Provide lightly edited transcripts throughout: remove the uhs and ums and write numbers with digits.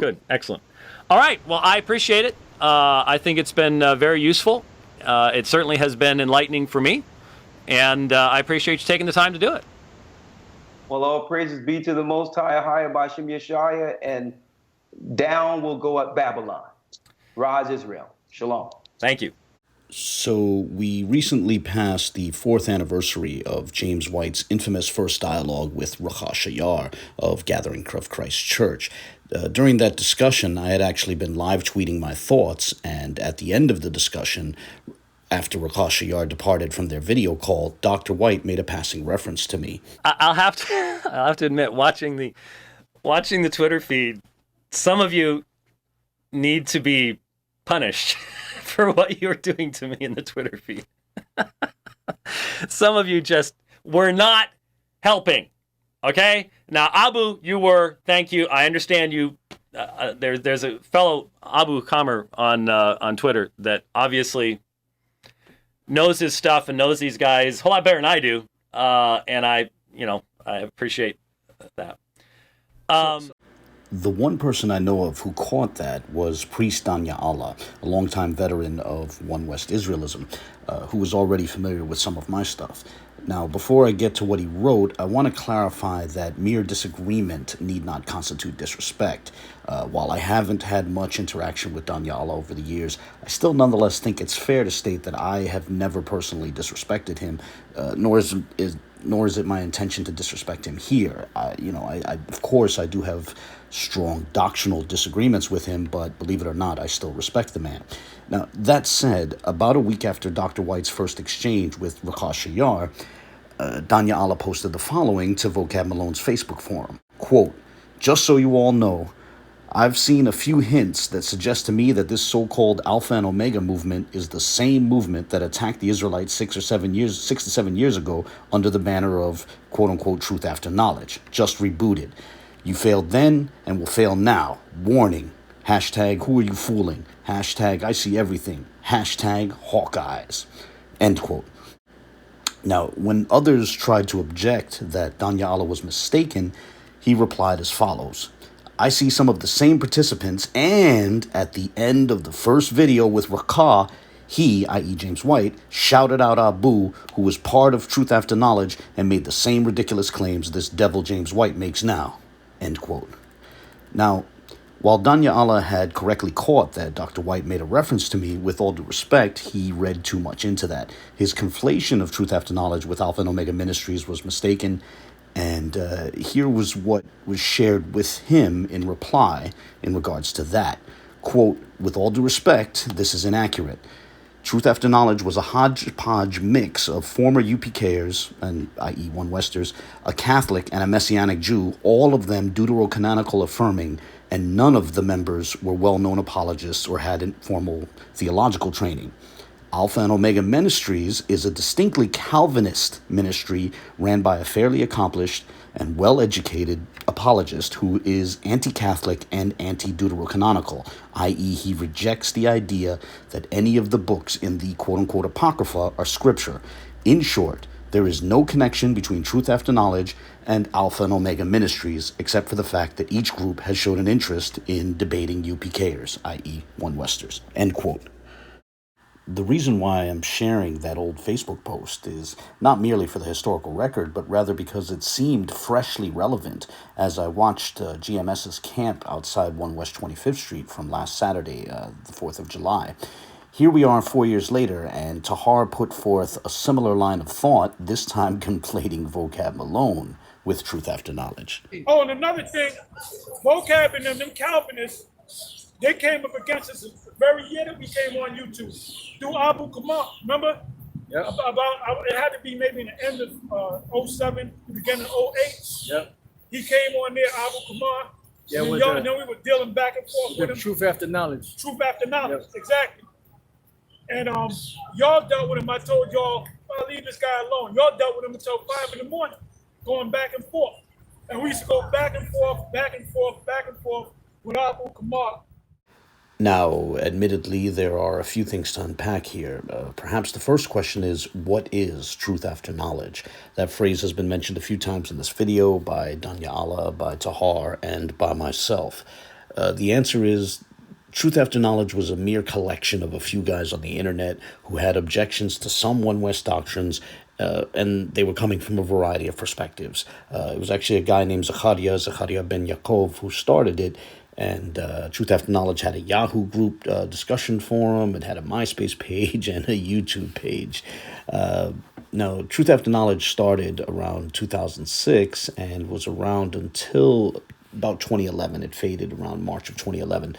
Good. Excellent. All right. Well, I appreciate it. I think it's been very useful. It certainly has been enlightening for me. And I appreciate you taking the time to do it. Well, all praises be to the Most High, higher by Shem Yeshaya, and down will go up Babylon. Rise Israel. Shalom. Thank you. So we recently passed the 4th anniversary of James White's infamous first dialogue with Rawchaa Shayar of Gathering of Christ Church. During that discussion, I had actually been live tweeting my thoughts, and at the end of the discussion, after Rawchaa Shayar departed from their video call, Dr. White made a passing reference to me. I'll have to admit, watching the Twitter feed, some of you need to be punished for what you're doing to me in the Twitter feed. Some of you just were not helping. Okay? Now, Abu, you were. Thank you. I understand you. There's a fellow, Abu Kamer, on Twitter that obviously knows his stuff and knows these guys a whole lot better than I do. And I appreciate that. The one person I know of who caught that was Priest Danyaahla, a longtime veteran of One West Israelism, who was already familiar with some of my stuff. Now, before I get to what he wrote, I want to clarify that mere disagreement need not constitute disrespect. While I haven't had much interaction with Danyaahla over the years, I still nonetheless think it's fair to state that I have never personally disrespected him, nor is it my intention to disrespect him here. Of course, I do have strong doctrinal disagreements with him, but believe it or not, I still respect the man. Now, that said, about a week after Dr. White's first exchange with Rawchaa Shayar, Danyaahla posted the following to Vocab Malone's Facebook forum. Quote, "Just so you all know, I've seen a few hints that suggest to me that this so-called Alpha and Omega movement is the same movement that attacked the Israelites 6 to 7 years ago under the banner of quote-unquote truth after knowledge. Just rebooted. You failed then and will fail now. Warning. Hashtag who are you fooling? Hashtag I see everything. Hashtag Hawkeyes." End quote. Now, when others tried to object that Danyaahla was mistaken, he replied as follows. "I see some of the same participants, and at the end of the first video with Rawchaa, he, i.e. James White, shouted out Abu, who was part of Truth After Knowledge, and made the same ridiculous claims this devil James White makes now." End quote. Now, while Danyaahla had correctly caught that Dr. White made a reference to me, with all due respect, he read too much into that. His conflation of Truth After Knowledge with Alpha and Omega Ministries was mistaken, and here was what was shared with him in reply in regards to that. Quote, "With all due respect, this is inaccurate. Truth After Knowledge was a hodgepodge mix of former UPKers, and i.e. One Westers, a Catholic, and a Messianic Jew, all of them deuterocanonical affirming, and none of the members were well-known apologists or had formal theological training. Alpha and Omega Ministries is a distinctly Calvinist ministry ran by a fairly accomplished and well-educated apologist who is anti-Catholic and anti-deuterocanonical, i.e. he rejects the idea that any of the books in the quote-unquote Apocrypha are scripture. In short, there is no connection between Truth After Knowledge and Alpha and Omega Ministries, except for the fact that each group has shown an interest in debating UPKers, i.e. One Westers." End quote. The reason why I'm sharing that old Facebook post is not merely for the historical record, but rather because it seemed freshly relevant as I watched GMS's camp outside 1 West 25th Street from last Saturday, the 4th of July. Here we are 4 years later, and Tahar put forth a similar line of thought, this time conflating Vocab Malone with Truth After Knowledge. Oh, and another thing, Vocab and them Calvinists, they came up against us the very year that we came on YouTube. Through Abu Kamal, remember? Yep. About it had to be maybe in the end of 07, the beginning of 08. Yep. He came on there, Abu Kamal. Yeah, and then we were dealing back and forth with him. Truth After Knowledge. Truth After Knowledge, Yep. exactly. And y'all dealt with him. I told y'all, leave this guy alone. Y'all dealt with him until 5 in the morning, going back and forth. And we used to go back and forth, back and forth, back and forth with Abu Kamal. Now, admittedly, there are a few things to unpack here. Perhaps the first question is, what is truth after knowledge? That phrase has been mentioned a few times in this video by Danyaahla, by Tahar, and by myself. The answer is Truth After Knowledge was a mere collection of a few guys on the internet who had objections to some One West doctrines, and they were coming from a variety of perspectives. It was actually a guy named Zachariah ben Yaakov, who started it, and Truth After Knowledge had a Yahoo group discussion forum, it had a MySpace page, and a YouTube page. Now, Truth After Knowledge started around 2006 and was around until about 2011. It faded around March of 2011.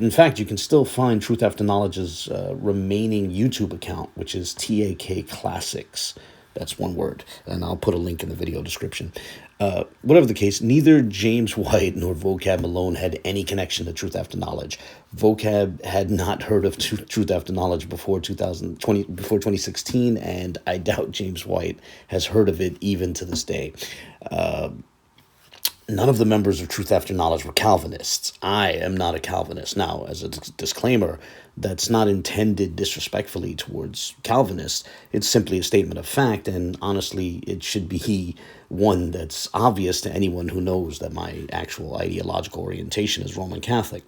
In fact, you can still find Truth After Knowledge's remaining YouTube account, which is TAK Classics. That's one word, and I'll put a link in the video description. Whatever the case, neither James White nor Vocab Malone had any connection to Truth After Knowledge. Vocab had not heard of Truth After Knowledge before 2016, and I doubt James White has heard of it even to this day. None of the members of Truth After Knowledge were Calvinists. I am not a Calvinist. Now, as a disclaimer, that's not intended disrespectfully towards Calvinists. It's simply a statement of fact, and honestly, it should be one that's obvious to anyone who knows that my actual ideological orientation is Roman Catholic.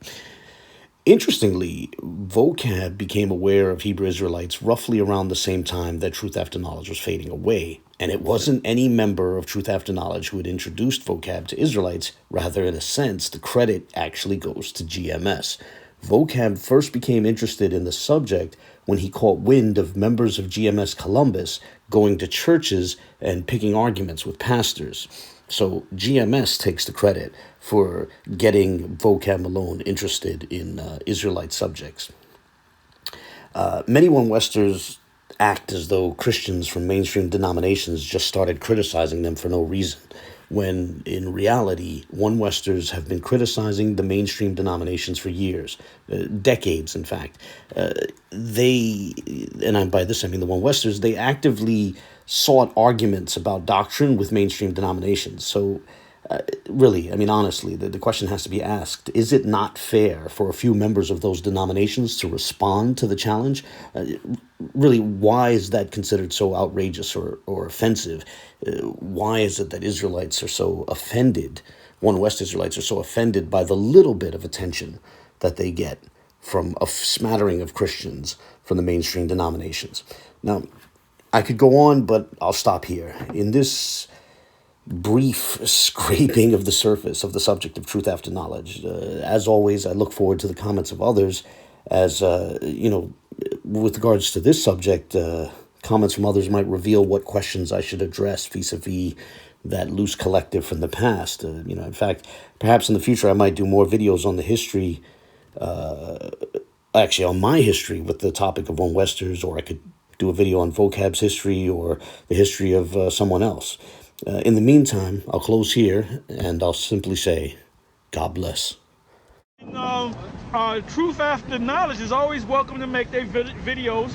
Interestingly, Vocab became aware of Hebrew Israelites roughly around the same time that Truth After Knowledge was fading away. And it wasn't any member of Truth After Knowledge who had introduced Vocab to Israelites. Rather, in a sense, the credit actually goes to GMS. Vocab first became interested in the subject when he caught wind of members of GMS Columbus going to churches and picking arguments with pastors. So GMS takes the credit for getting Vocab Malone interested in Israelite subjects. Many One-Westers act as though Christians from mainstream denominations just started criticizing them for no reason, when in reality, One-Westers have been criticizing the mainstream denominations for years, decades, in fact. By this I mean the One-Westers, they actively sought arguments about doctrine with mainstream denominations. So really, I mean, honestly, the question has to be asked, is it not fair for a few members of those denominations to respond to the challenge? Really, why is that considered so outrageous or offensive? Why is it that Israelites are so offended, One West Israelites are so offended by the little bit of attention that they get from a smattering of Christians from the mainstream denominations? Now, I could go on, but I'll stop here. In this brief scraping of the surface of the subject of Truth After Knowledge, as always, I look forward to the comments of others. As, with regards to this subject, comments from others might reveal what questions I should address vis-a-vis that loose collective from the past. In fact, perhaps in the future I might do more videos on the history, on my history with the topic of One Westers, or I could do a video on Vocab's history or the history of someone else. In the meantime, I'll close here, and I'll simply say, God bless. Truth After Knowledge is always welcome to make their videos.